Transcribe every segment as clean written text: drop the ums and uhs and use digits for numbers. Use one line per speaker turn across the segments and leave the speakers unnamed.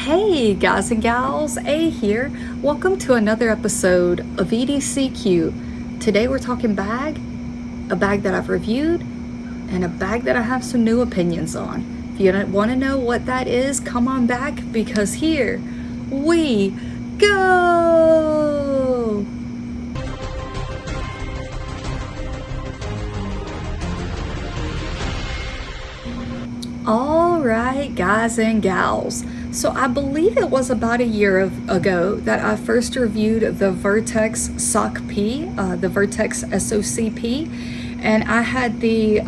Hey guys and gals, A here. Welcome to another episode of EDCQ. Today we're talking bag, a bag that I've reviewed, and a bag that I have some new opinions on. If you want to know what that is, come on back because here we go! Alright guys and gals, so I believe it was about a year ago that I first reviewed the Vertex SOC P, the Vertex SOCP, and I had the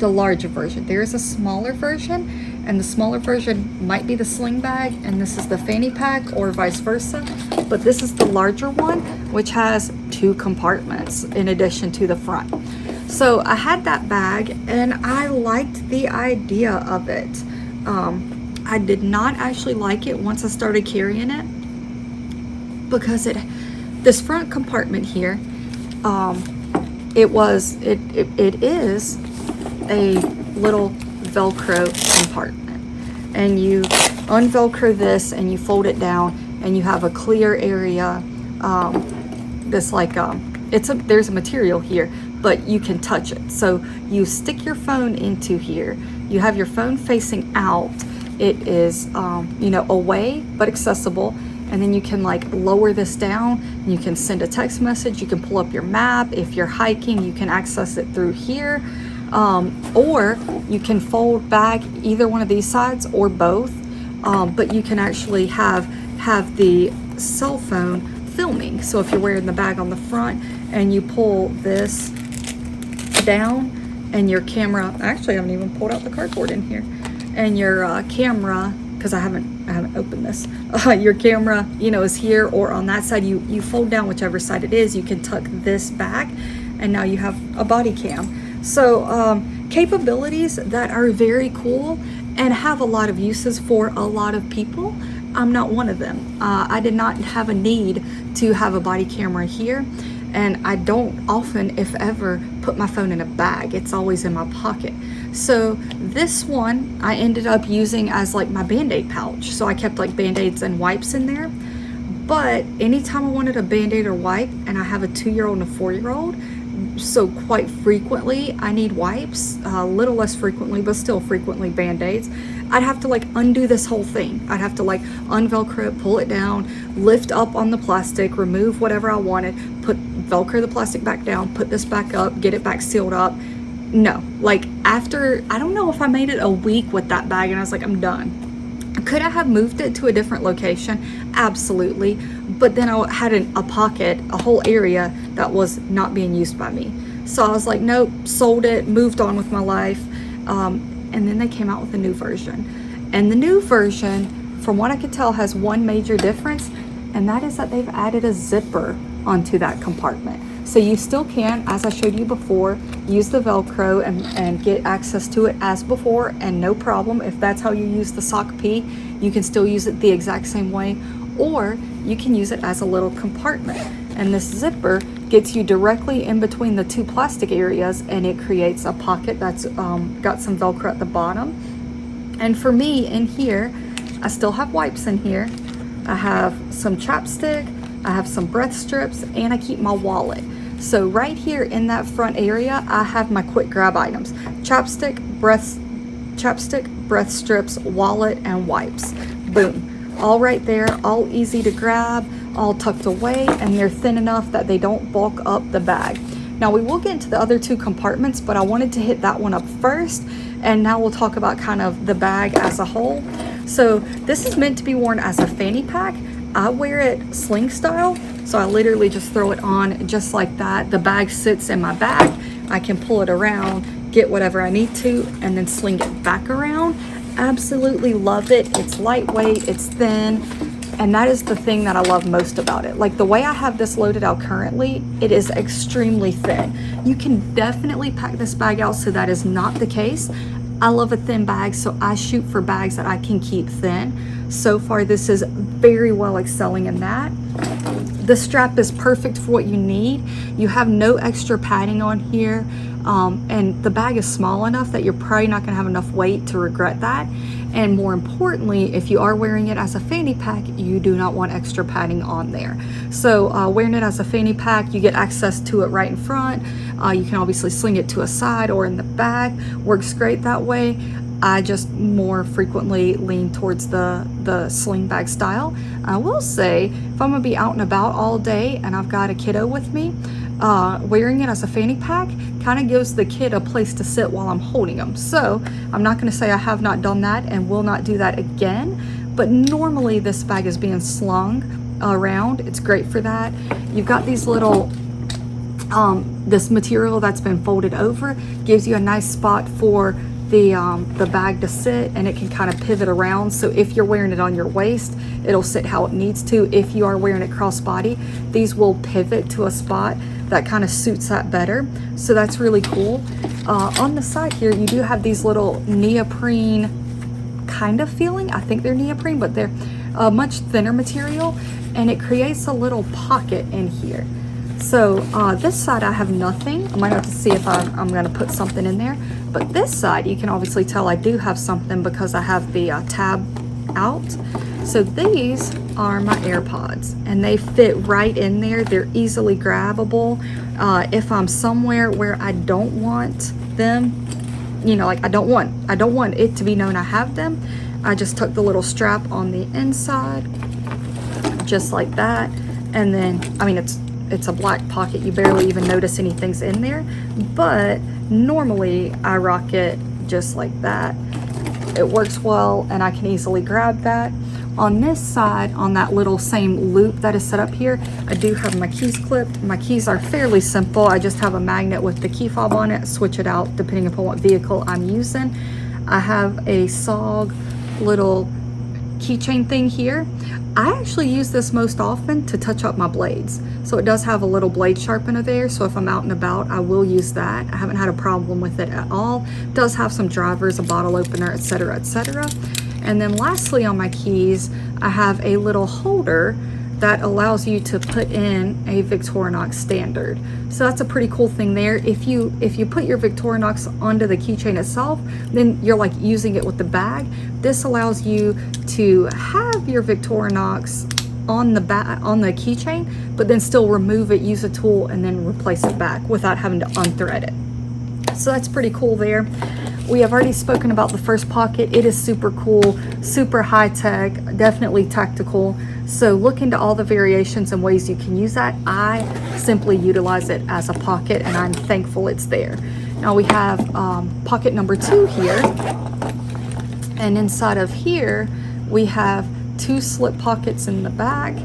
larger version. There is a smaller version, and the smaller version might be the sling bag, and this is the fanny pack or vice versa, but this is the larger one, which has 2 compartments in addition to the front. So I had that bag and I liked the idea of it. I did not actually like it once I started carrying it because this front compartment here, it is a little Velcro compartment, and you unvelcro this and you fold it down and you have a clear area. There's a material here, but you can touch it. So you stick your phone into here. You have your phone facing out. It is, away but accessible. And then you can lower this down and you can send a text message. You can pull up your map. If you're hiking, you can access it through here. Or you can fold back either one of these sides or both. But you can actually have the cell phone filming. So if you're wearing the bag on the front and you pull this down and your camera, actually I haven't even pulled out the cardboard in here, and your camera, because I haven't opened this, your camera is here or on that side. You fold down whichever side it is. You can tuck this back and now you have a body cam. So capabilities that are very cool and have a lot of uses for a lot of people. I'm not one of them. I did not have a need to have a body camera here, and I don't often, if ever, put my phone in a bag. It's always in my pocket. So this one I ended up using as my Band-Aid pouch. So I kept Band-Aids and wipes in there. But anytime I wanted a Band-Aid or wipe, and I have a 2-year-old and a 4-year-old, so quite frequently I need wipes, a little less frequently, but still frequently Band-Aids. I'd have to undo this whole thing. I'd have to unvelcro it, pull it down, lift up on the plastic, remove whatever I wanted, velcro the plastic back down, put this back up, get it back sealed up. No, after, I don't know if I made it a week with that bag and I was I'm done. Could I have moved it to a different location? Absolutely. But then I had a pocket, a whole area that was not being used by me. So I was nope, sold it, moved on with my life. And then they came out with a new version. And the new version, from what I could tell, has one major difference, and that is that they've added a zipper onto that compartment. So you still can, as I showed you before, use the Velcro and get access to it as before, and no problem. If that's how you use the SOC P, you can still use it the exact same way, or you can use it as a little compartment. And this zipper gets you directly in between the 2 plastic areas, and it creates a pocket that's got some Velcro at the bottom. And for me in here, I still have wipes in here. I have some chapstick, I have some breath strips, and I keep my wallet. So right here in that front area, I have my quick grab items: chapstick, breath strips, wallet, and wipes. Boom. All right there, all easy to grab, all tucked away, and they're thin enough that they don't bulk up the bag. Now we will get into the other 2 compartments, but I wanted to hit that one up first, and now we'll talk about kind of the bag as a whole. So this is meant to be worn as a fanny pack. I wear it sling style, so I literally just throw it on just like that. The bag sits in my bag. I can pull it around, get whatever I need to, and then sling it back around. Absolutely love it. It's lightweight, it's thin, and that is the thing that I love most about it. The way I have this loaded out currently, it is extremely thin. You can definitely pack this bag out so that is not the case. I love a thin bag, so I shoot for bags that I can keep thin. So far, this is very well excelling in that. The strap is perfect for what you need. You have no extra padding on here. And the bag is small enough that you're probably not gonna have enough weight to regret that. And more importantly, if you are wearing it as a fanny pack, you do not want extra padding on there. So wearing it as a fanny pack, you get access to it right in front. You can obviously sling it to a side or in the back. Works great that way. I just more frequently lean towards the sling bag style. I will say, if I'm gonna be out and about all day and I've got a kiddo with me, wearing it as a fanny pack kind of gives the kid a place to sit while I'm holding them. So I'm not going to say I have not done that and will not do that again, but normally this bag is being slung around. It's great for that. You've got these little this material that's been folded over, gives you a nice spot for the bag to sit, and it can kind of pivot around. So if you're wearing it on your waist, it'll sit how it needs to. If you are wearing it crossbody, these will pivot to a spot that kind of suits that better. So that's really cool. On the side here, you do have these little neoprene kind of feeling. I think they're neoprene, but they're much thinner material, and it creates a little pocket in here. So this side I have nothing. I might have to see if I'm gonna put something in there. But this side, you can obviously tell I do have something because I have the tab out. So these are my AirPods, and they fit right in there. They're easily grabbable. If I'm somewhere where I don't want them, you know, like I don't want it to be known I have them, I just tuck the little strap on the inside, just like that. And then, I mean, it's a black pocket. You barely even notice anything's in there, but normally I rock it just like that. It works well, and I can easily grab that. On this side, on that little same loop that is set up here, I do have my keys clipped. My keys are fairly simple. I just have a magnet with the key fob on it, switch it out depending upon what vehicle I'm using. I have a SOG little keychain thing here. I actually use this most often to touch up my blades. So it does have a little blade sharpener there, so if I'm out and about, I will use that. I haven't had a problem with it at all. It does have some drivers, a bottle opener, etc., etc. And then lastly on my keys, I have a little holder that allows you to put in a Victorinox standard. So that's a pretty cool thing there. If you put your Victorinox onto the keychain itself, then you're like using it with the bag. This allows you to have your Victorinox on the keychain, but then still remove it, use a tool, and then replace it back without having to unthread it. So that's pretty cool there. We have already spoken about the first pocket. It is super cool, super high tech, definitely tactical. So look into all the variations and ways you can use that. I simply utilize it as a pocket, and I'm thankful it's there. Now we have pocket number 2 here, and inside of here we have 2 slip pockets in the back.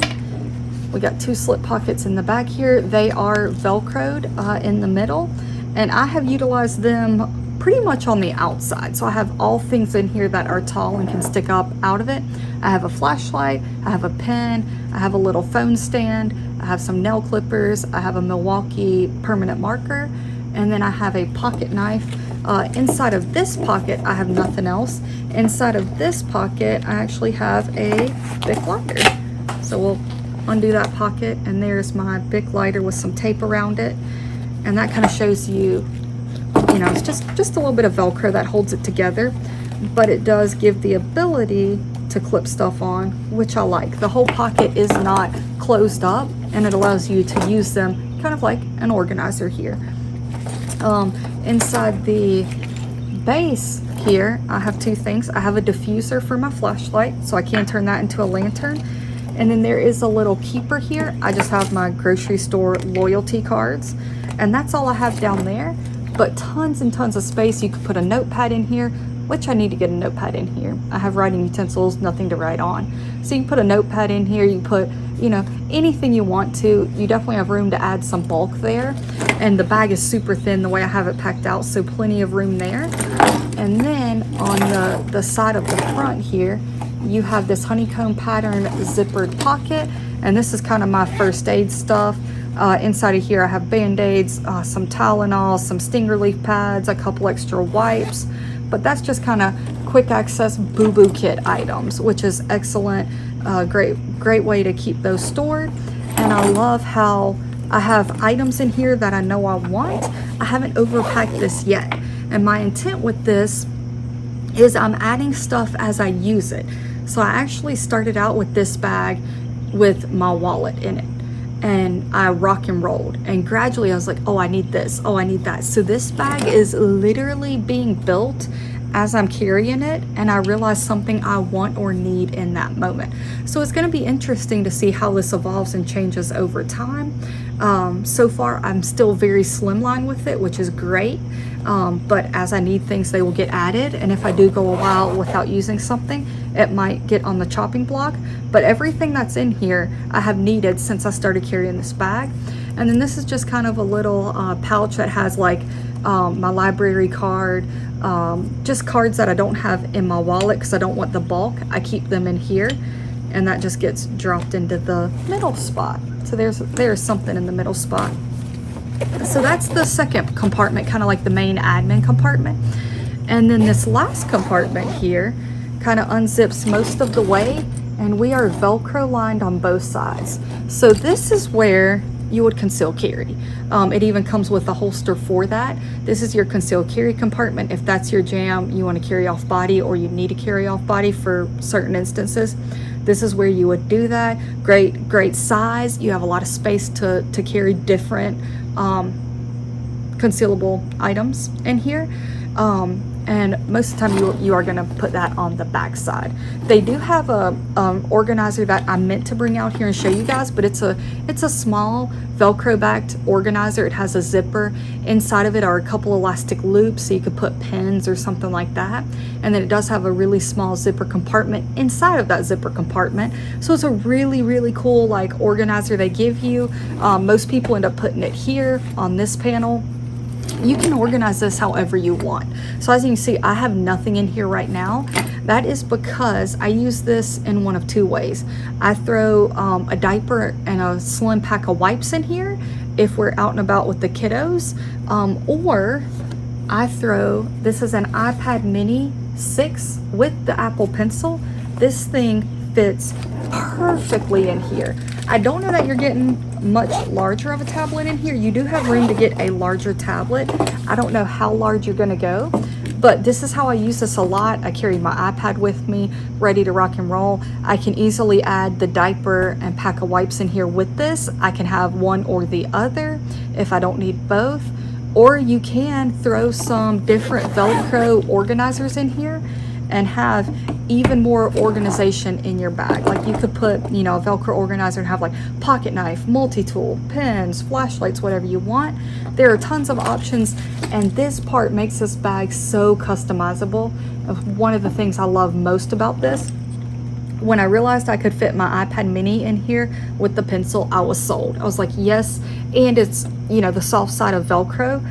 We got 2 slip pockets in the back here. They are Velcroed in the middle, and I have utilized them pretty much on the outside. So I have all things in here that are tall and can stick up out of it. I have a flashlight, I have a pen, I have a little phone stand, I have some nail clippers, I have a Milwaukee permanent marker, and then I have a pocket knife. Inside of this pocket, I have nothing else. Inside of this pocket, I actually have a Bic lighter. So we'll undo that pocket, and there's my Bic lighter with some tape around it. And that kind of shows you, you know, it's just a little bit of Velcro that holds it together, but it does give the ability to clip stuff on, which I like. The whole pocket is not closed up, and it allows you to use them kind of like an organizer here. Inside the base here, I have 2 things. I have a diffuser for my flashlight, so I can turn that into a lantern. And then there is a little keeper here. I just have my grocery store loyalty cards, and that's all I have down there. But tons and tons of space. You could put a notepad in here, which I need to get a notepad in here. I have writing utensils, nothing to write on. So you can put a notepad in here. You can put, you know, anything you want to. You definitely have room to add some bulk there. And the bag is super thin the way I have it packed out, so plenty of room there. And then on the side of the front here, you have this honeycomb pattern zippered pocket. And this is kind of my first aid stuff. Inside of here I have band-aids, some Tylenol, some sting relief pads, a couple extra wipes, but that's just kind of quick access boo-boo kit items, which is excellent. Great way to keep those stored. And I love how I have items in here that I know I want. I haven't overpacked this yet, and my intent with this is I'm adding stuff as I use it. So I actually started out with this bag with my wallet in it, and I rock and rolled, and gradually I was like, oh, I need this, oh, I need that. So this bag is literally being built as I'm carrying it, and I realize something I want or need in that moment. So it's going to be interesting to see how this evolves and changes over time. So far I'm still very slimline with it, which is great, but as I need things, they will get added, and if I do go a while without using something, it might get on the chopping block. But everything that's in here I have needed since I started carrying this bag. And then this is just kind of a little pouch that has like my library card, just cards that I don't have in my wallet because I don't want the bulk. I keep them in here, and that just gets dropped into the middle spot. So there's something in the middle spot. So that's the second compartment, kind of like the main admin compartment. And then this last compartment here kind of unzips most of the way, and we are Velcro lined on both sides. So this is where you would conceal carry. It even comes with a holster for that. This is your concealed carry compartment. If that's your jam, you want to carry off body, or you need to carry off body for certain instances, this is where you would do that. Great size. You have a lot of space to carry different concealable items in here. And most of the time you are going to put that on the back side. They do have a organizer that I meant to bring out here and show you guys, but it's a small Velcro backed organizer. It has a zipper. Inside of it are a couple elastic loops, so you could put pens or something like that. And then it does have a really small zipper compartment inside of that zipper compartment. So it's a really cool like organizer they give you. Most people end up putting it here on this panel. You can organize this however you want. So as you can see, I have nothing in here right now. That is because I use this in one of two ways. I throw a diaper and a slim pack of wipes in here if we're out and about with the kiddos, or I throw, this is an iPad mini 6 with the Apple Pencil. This thing fits perfectly in here. I don't know that you're getting much larger of a tablet in here. You do have room to get a larger tablet. I don't know how large you're gonna go, but this is how I use this a lot. I carry my iPad with me, ready to rock and roll. I can easily add the diaper and pack of wipes in here with this. I can have one or the other if I don't need both. Or you can throw some different Velcro organizers in here and have even more organization in your bag. Like you could put, you know, a Velcro organizer and have like pocket knife, multi-tool, pens, flashlights, whatever you want. There are tons of options, and this part makes this bag so customizable. One of the things I love most about this, when I realized I could fit my iPad mini in here with the pencil, I was sold. I was like, yes, and it's, you know, the soft side of Velcro.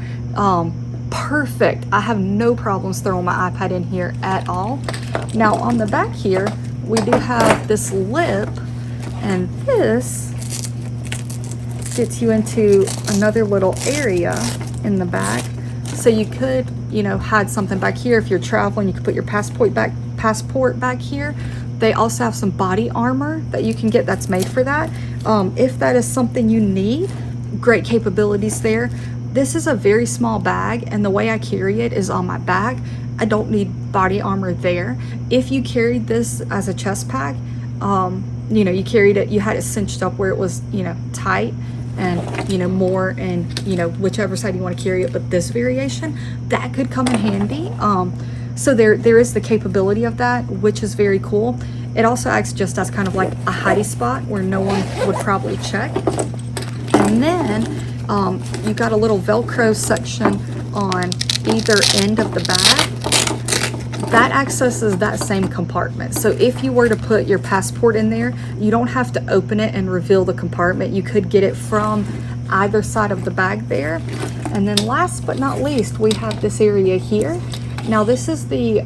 Perfect. I have no problems throwing my iPad in here at all. Now on the back here, we do have this lip, and this gets you into another little area in the back. So you could, you know, hide something back here. If you're traveling, you could put your passport back here. They also have some body armor that you can get that's made for that. If that is something you need, great capabilities there. This is a very small bag, and the way I carry it is on my back. I don't need body armor there. If you carried this as a chest pack, you know, you carried it, you had it cinched up where it was, you know, tight and, you know, more, and, you know, whichever side you want to carry it, but this variation, that could come in handy. So there is the capability of that, which is very cool. It also acts just as kind of like a hidey spot where no one would probably check. And then you've got a little Velcro section on either end of the bag that accesses that same compartment. So if you were to put your passport in there, you don't have to open it and reveal the compartment. You could get it from either side of the bag there. And then last but not least, we have this area here. Now this is the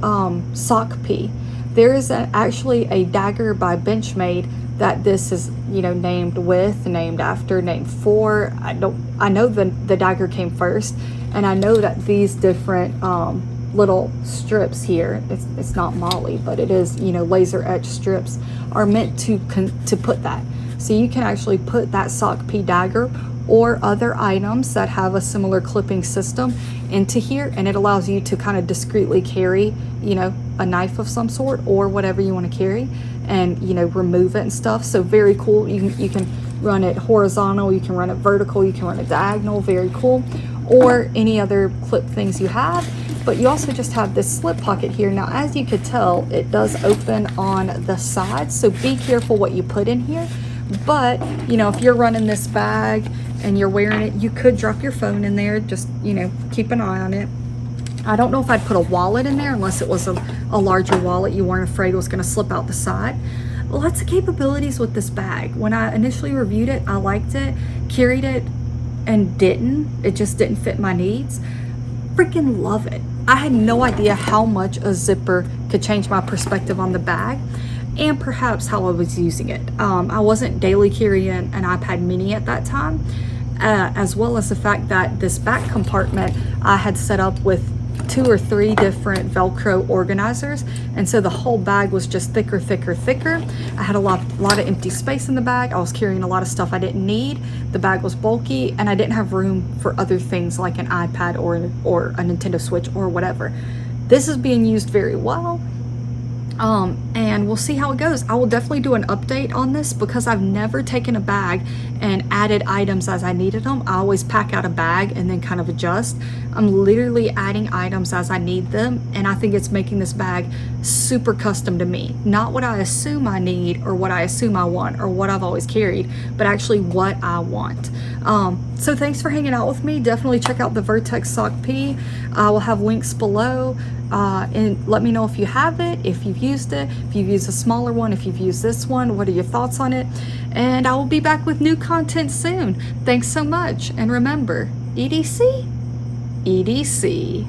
sock P. There is actually a dagger by Benchmade that this is, you know, named with, named after, named for. I know the dagger came first, and I know that these different little strips here, it's not Molly, but it is, you know, laser etched strips, are meant to put that. So you can actually put that sock P dagger or other items that have a similar clipping system into here, and it allows you to kind of discreetly carry, you know, a knife of some sort or whatever you want to carry, and, you know, remove it and stuff. So very cool. You can run it horizontal, you can run it vertical, you can run it diagonal, very cool, or any other clip things you have. But you also just have this slip pocket here. Now, as you could tell, it does open on the sides, so be careful what you put in here. But, you know, if you're running this bag and you're wearing it, you could drop your phone in there. Just, you know, keep an eye on it. I don't know if I'd put a wallet in there unless it was a larger wallet you weren't afraid was going to slip out the side. Lots of capabilities with this bag. When I initially reviewed it, I liked it, carried it, and it just didn't fit my needs. Freaking love it. I had no idea how much a zipper could change my perspective on the bag, and perhaps how I was using it. I wasn't daily carrying an iPad mini at that time, as well as the fact that this back compartment I had set up with 2 or 3 different Velcro organizers, and so the whole bag was just thicker. I had a lot of empty space in the bag. I was carrying a lot of stuff I didn't need. The bag was bulky, and I didn't have room for other things like an iPad or a Nintendo Switch or whatever. This is being used very well. And we'll see how it goes. I will definitely do an update on this because I've never taken a bag and added items as I needed them. I always pack out a bag and then kind of adjust. I'm literally adding items as I need them, and I think it's making this bag super custom to me. Not what I assume I need or what I assume I want or what I've always carried, but actually what I want. So thanks for hanging out with me. Definitely check out the Vertex Sock P. I will have links below, and let me know if you have it, if you've used it, if you've used a smaller one, if you've used this one, what are your thoughts on it? And I will be back with new content soon. Thanks so much, and remember, EDC, EDC.